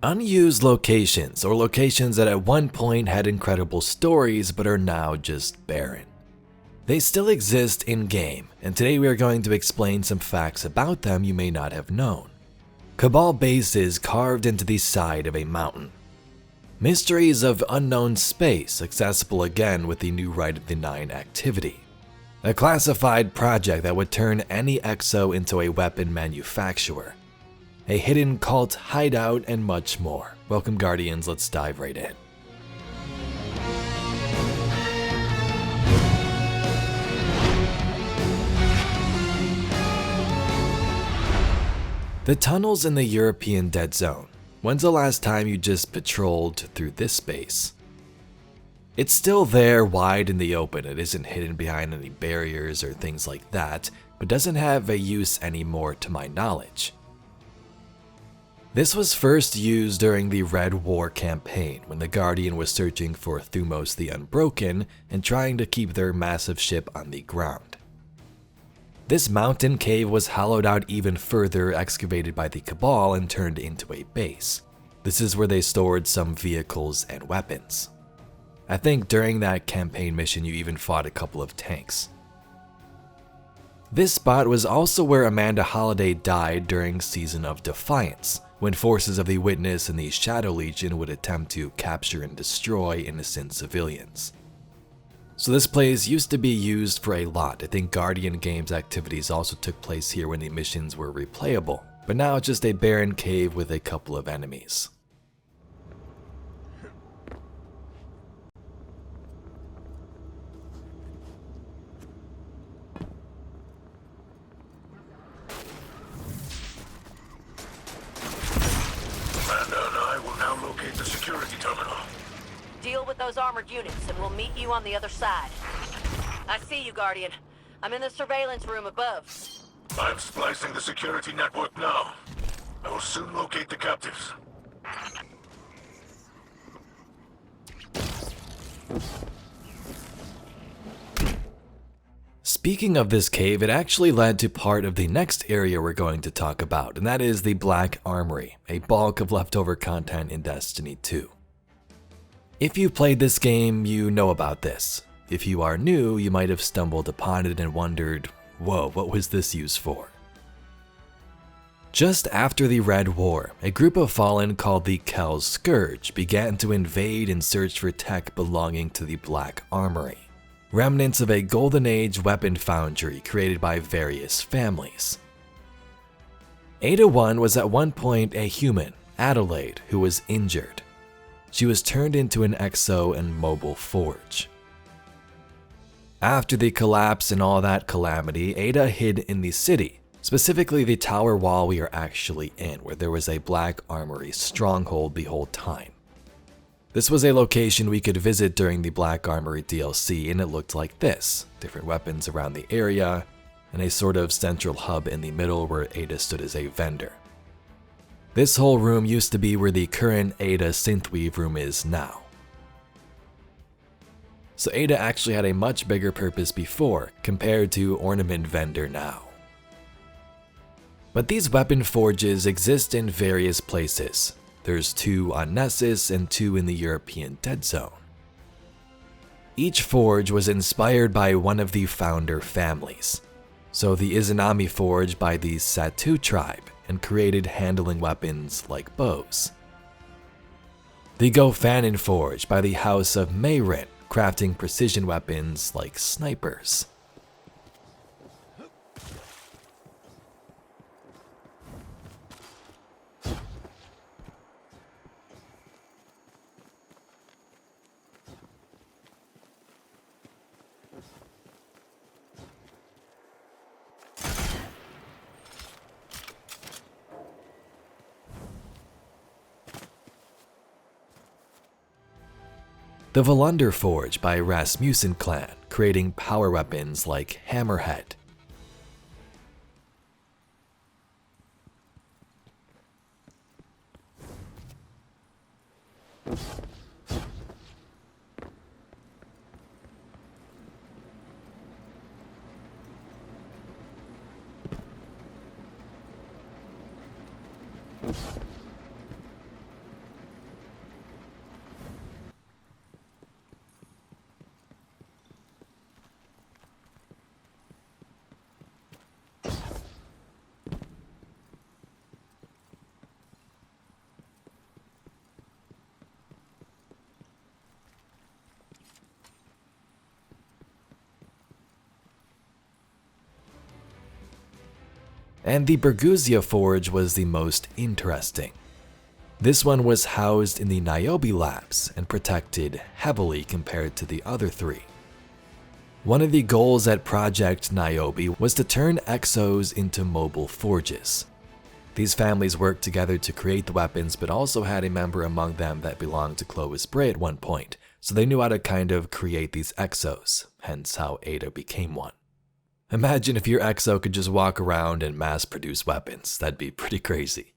Unused locations, or locations that at one point had incredible stories but are now just barren. They still exist in-game, and today we are going to explain some facts about them you may not have known. Cabal bases carved into the side of a mountain. Mysteries of unknown space, accessible again with the new Right of the Nine activity. A classified project that would turn any exo into a weapon manufacturer. A hidden cult hideout, and much more. Welcome, Guardians, let's dive right in. The tunnels in the European Dead Zone. When's the last time you just patrolled through this space? It's still there, wide in the open. It isn't hidden behind any barriers or things like that, but doesn't have a use anymore to my knowledge. This was first used during the Red War campaign, when the Guardian was searching for Thumos the Unbroken and trying to keep their massive ship on the ground. This mountain cave was hollowed out even further, excavated by the Cabal and turned into a base. This is where they stored some vehicles and weapons. I think during that campaign mission you even fought a couple of tanks. This spot was also where Amanda Holliday died during Season of Defiance, when forces of the Witness and the Shadow Legion would attempt to capture and destroy innocent civilians. So this place used to be used for a lot. I think Guardian Games activities also took place here when the missions were replayable, but now it's just a barren cave with a couple of enemies. Deal with those armored units and we'll meet you on the other side. I see you, Guardian. I'm in the surveillance room above. I'm splicing the security network now. I will soon locate the captives. Speaking of this cave, it actually led to part of the next area we're going to talk about, and that is the Black Armory, a bulk of leftover content in Destiny 2. If you played this game, you know about this. If you are new, you might have stumbled upon it and wondered, whoa, what was this used for? Just after the Red War, a group of Fallen called the Kel's Scourge began to invade and search for tech belonging to the Black Armory, remnants of a Golden Age weapon foundry created by various families. Ada 1 was at one point a human, Adelaide, who was injured. She was turned into an exo and mobile forge. After the collapse and all that calamity, Ada hid in the city, specifically the tower wall we are actually in, where there was a Black Armory stronghold the whole time. This was a location we could visit during the Black Armory DLC, and it looked like this: different weapons around the area, and a sort of central hub in the middle where Ada stood as a vendor. This whole room used to be where the current Ada Synthweave room is now. So Ada actually had a much bigger purpose before, compared to Ornament Vendor now. But these weapon forges exist in various places. There's 2 on Nessus and 2 in the European Dead Zone. Each forge was inspired by one of the founder families. So the Izanami Forge by the Satu tribe, and created handling weapons like bows. The Gofanin Forge by the House of Mayrin, crafting precision weapons like snipers. The Volunder Forge by Rasmussen clan, creating power weapons like Hammerhead. And the Berguzia Forge was the most interesting. This one was housed in the Niobe labs and protected heavily compared to the other three. One of the goals at Project Niobe was to turn exos into mobile forges. These families worked together to create the weapons, but also had a member among them that belonged to Clovis Bray at one point, so they knew how to kind of create these exos, hence how Ada became one. Imagine if your exo could just walk around and mass produce weapons. That'd be pretty crazy.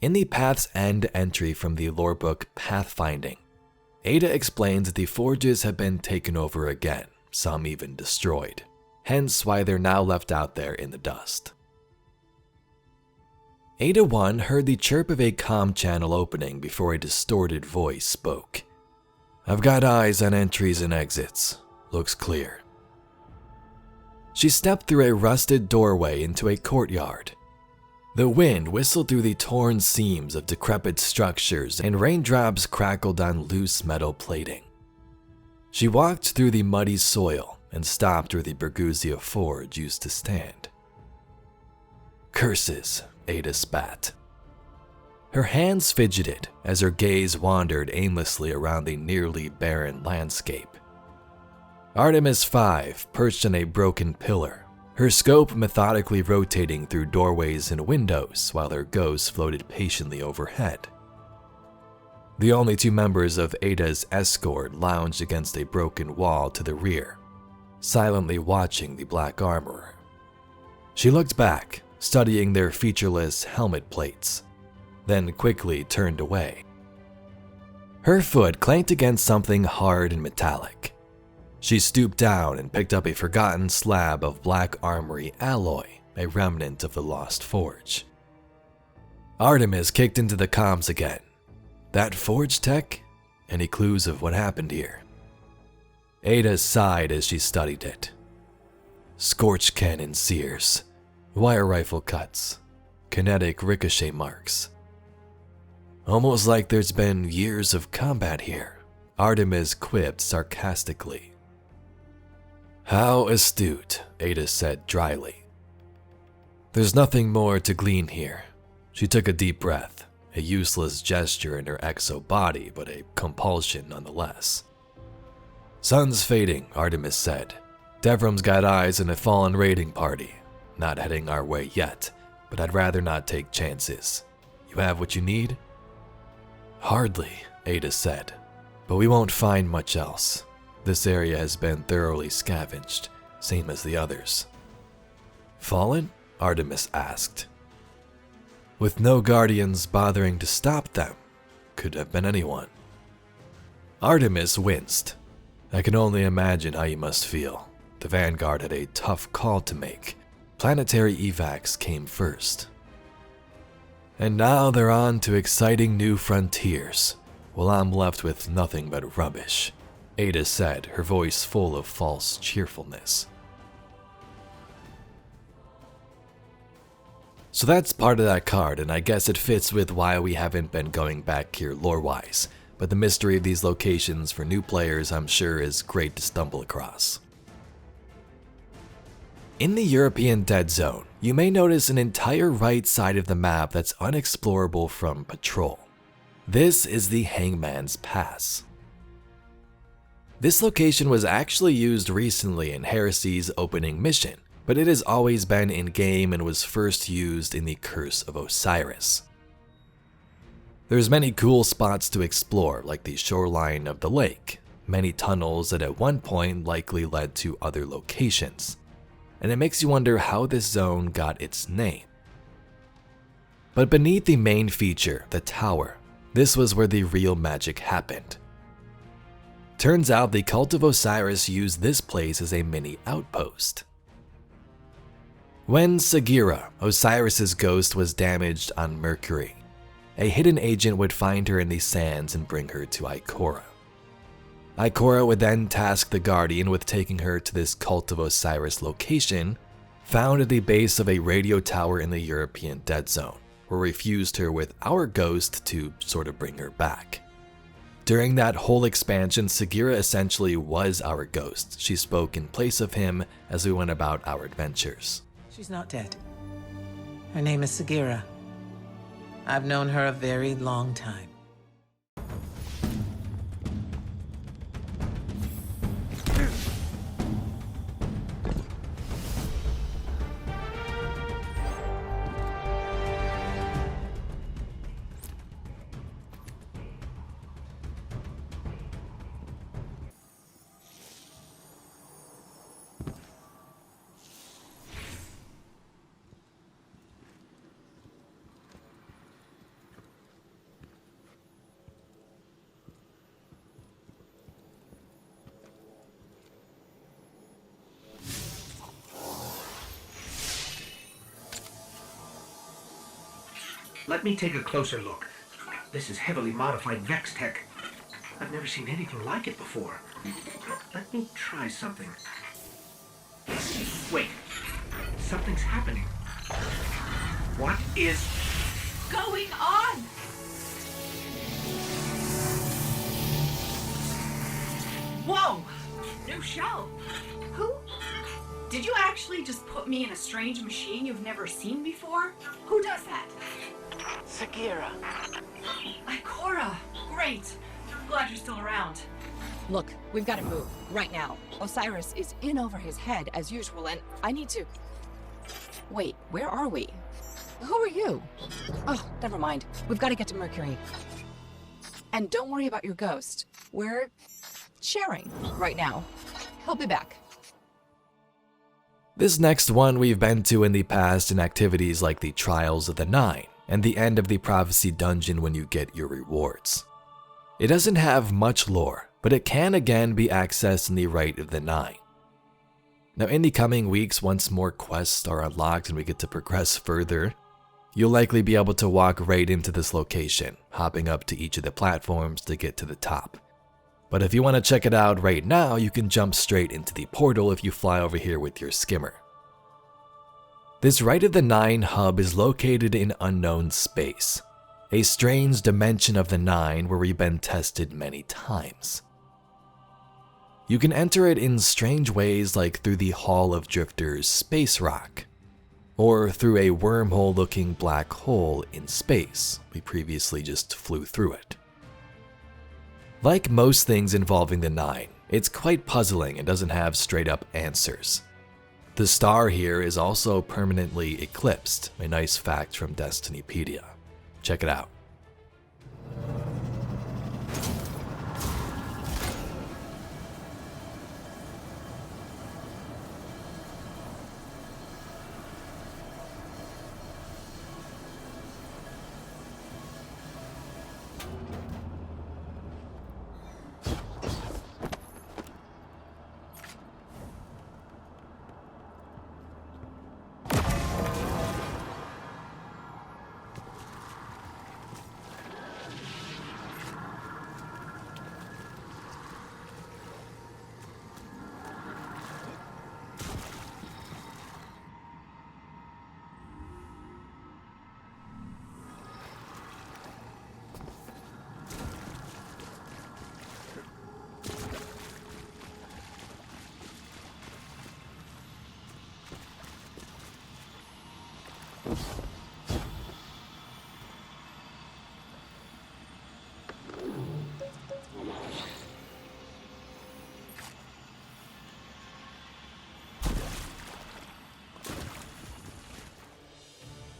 In the Path's End entry from the lorebook Pathfinding, Ada explains that the forges have been taken over again, some even destroyed, hence why they're now left out there in the dust. Ada 1 heard the chirp of a comm channel opening before a distorted voice spoke. "I've got eyes on entries and exits. Looks clear." She stepped through a rusted doorway into a courtyard. The wind whistled through the torn seams of decrepit structures and raindrops crackled on loose metal plating. She walked through the muddy soil and stopped where the Berguzia Forge used to stand. "Curses," Ada spat. Her hands fidgeted as her gaze wandered aimlessly around the nearly barren landscape. Artemis 5 perched on a broken pillar, her scope methodically rotating through doorways and windows while her ghost floated patiently overhead. The only two members of Ada's escort lounged against a broken wall to the rear, silently watching the Black Armorer. She looked back, studying their featureless helmet plates, then quickly turned away. Her foot clanked against something hard and metallic. She stooped down and picked up a forgotten slab of Black Armory alloy, a remnant of the lost forge. Artemis kicked into the comms again. "That forge tech? Any clues of what happened here?" Ada sighed as she studied it. Scorch cannon sears, wire rifle cuts, kinetic ricochet marks. "Almost like there's been years of combat here," Artemis quipped sarcastically. "How astute," Ada said dryly. "There's nothing more to glean here." She took a deep breath, a useless gesture in her exo body, but a compulsion nonetheless. "Sun's fading," Artemis said. "Devram's got eyes on a fallen raiding party. Not heading our way yet, but I'd rather not take chances. You have what you need?" "Hardly," Ada said, "but we won't find much else. This area has been thoroughly scavenged, same as the others." "Fallen?" Artemis asked. "With no guardians bothering to stop them. Could have been anyone." Artemis winced. "I can only imagine how you must feel. The Vanguard had a tough call to make. Planetary evacs came first. And now they're on to exciting new frontiers, while I'm left with nothing but rubbish," Ada said, her voice full of false cheerfulness. So that's part of that card, and I guess it fits with why we haven't been going back here lore-wise, but the mystery of these locations for new players I'm sure is great to stumble across. In the European Dead Zone, you may notice an entire right side of the map that's unexplorable from patrol. This is the Hangman's Pass. This location was actually used recently in Heresy's opening mission, but it has always been in-game and was first used in the Curse of Osiris. There's many cool spots to explore, like the shoreline of the lake, many tunnels that at one point likely led to other locations, and it makes you wonder how this zone got its name. But beneath the main feature, the tower, this was where the real magic happened. Turns out the Cult of Osiris used this place as a mini outpost. When Sagira, Osiris's ghost, was damaged on Mercury, a hidden agent would find her in the sands and bring her to Ikora. Ikora would then task the Guardian with taking her to this Cult of Osiris location, found at the base of a radio tower in the European Dead Zone, where we fused her with our ghost to sort of bring her back. During that whole expansion, Sagira essentially was our ghost. She spoke in place of him as we went about our adventures. She's not dead. Her name is Sagira. I've known her a very long time. Let me take a closer look. This is heavily modified Vex tech. I've never seen anything like it before. Let me try something. Wait. Something's happening. What is going on? Whoa! New shell. Who? Did you actually just put me in a strange machine you've never seen before? Who does that? Sagira. Ikora. Great. Glad you're still around. Look, we've got to move, right now. Osiris is in over his head, as usual, and I need to... Wait, where are we? Who are you? Oh, never mind. We've got to get to Mercury. And don't worry about your ghost. We're sharing right now. He'll be back. This next one we've been to in the past in activities like the Trials of the Nine and the end of the Prophecy Dungeon when you get your rewards. It doesn't have much lore, but it can again be accessed in the Rite of the Nine. Now in the coming weeks, once more quests are unlocked and we get to progress further, you'll likely be able to walk right into this location, hopping up to each of the platforms to get to the top. But if you want to check it out right now, you can jump straight into the portal if you fly over here with your skimmer. This Rite of the Nine hub is located in unknown space, a strange dimension of the Nine where we've been tested many times. You can enter it in strange ways like through the Hall of Drifters space rock, or through a wormhole-looking black hole in space. We previously just flew through it. Like most things involving the Nine, it's quite puzzling and doesn't have straight-up answers. The star here is also permanently eclipsed, a nice fact from Destinypedia. Check it out.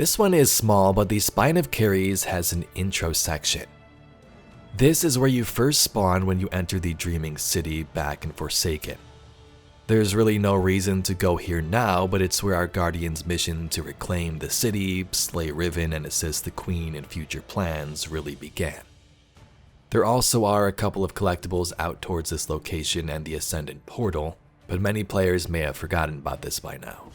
This one is small, but the Spine of Caries has an intro section. This is where you first spawn when you enter the Dreaming City back in Forsaken. There's really no reason to go here now, but it's where our Guardian's mission to reclaim the city, slay Riven, and assist the Queen in future plans really began. There also are a couple of collectibles out towards this location and the Ascendant Portal, but many players may have forgotten about this by now.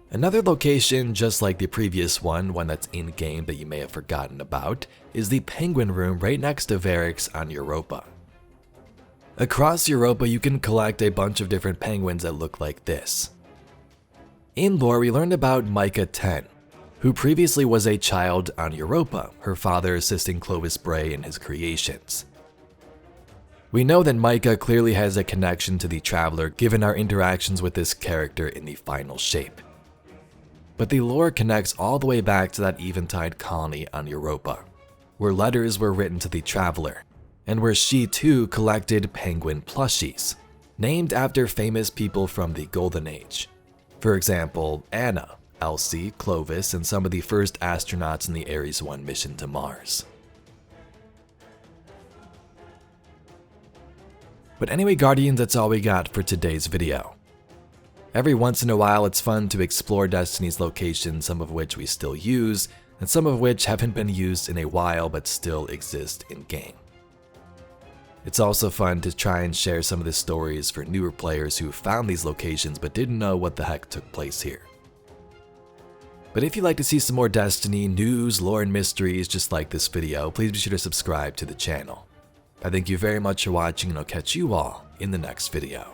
Another location, just like the previous one that's in-game that you may have forgotten about, is the Penguin Room right next to Varix on Europa. Across Europa, you can collect a bunch of different penguins that look like this. In lore, we learned about Micah 10, who previously was a child on Europa, her father assisting Clovis Bray in his creations. We know that Micah clearly has a connection to the Traveler given our interactions with this character in the final shape. But the lore connects all the way back to that Eventide colony on Europa, where letters were written to the Traveler, and where she too collected penguin plushies, named after famous people from the Golden Age. For example, Anna, Elsie, Clovis, and some of the first astronauts in the Ares 1 mission to Mars. But anyway, Guardians, that's all we got for today's video. Every once in a while, it's fun to explore Destiny's locations, some of which we still use, and some of which haven't been used in a while but still exist in-game. It's also fun to try and share some of the stories for newer players who found these locations but didn't know what the heck took place here. But if you'd like to see some more Destiny news, lore, and mysteries just like this video, please be sure to subscribe to the channel. I thank you very much for watching, and I'll catch you all in the next video.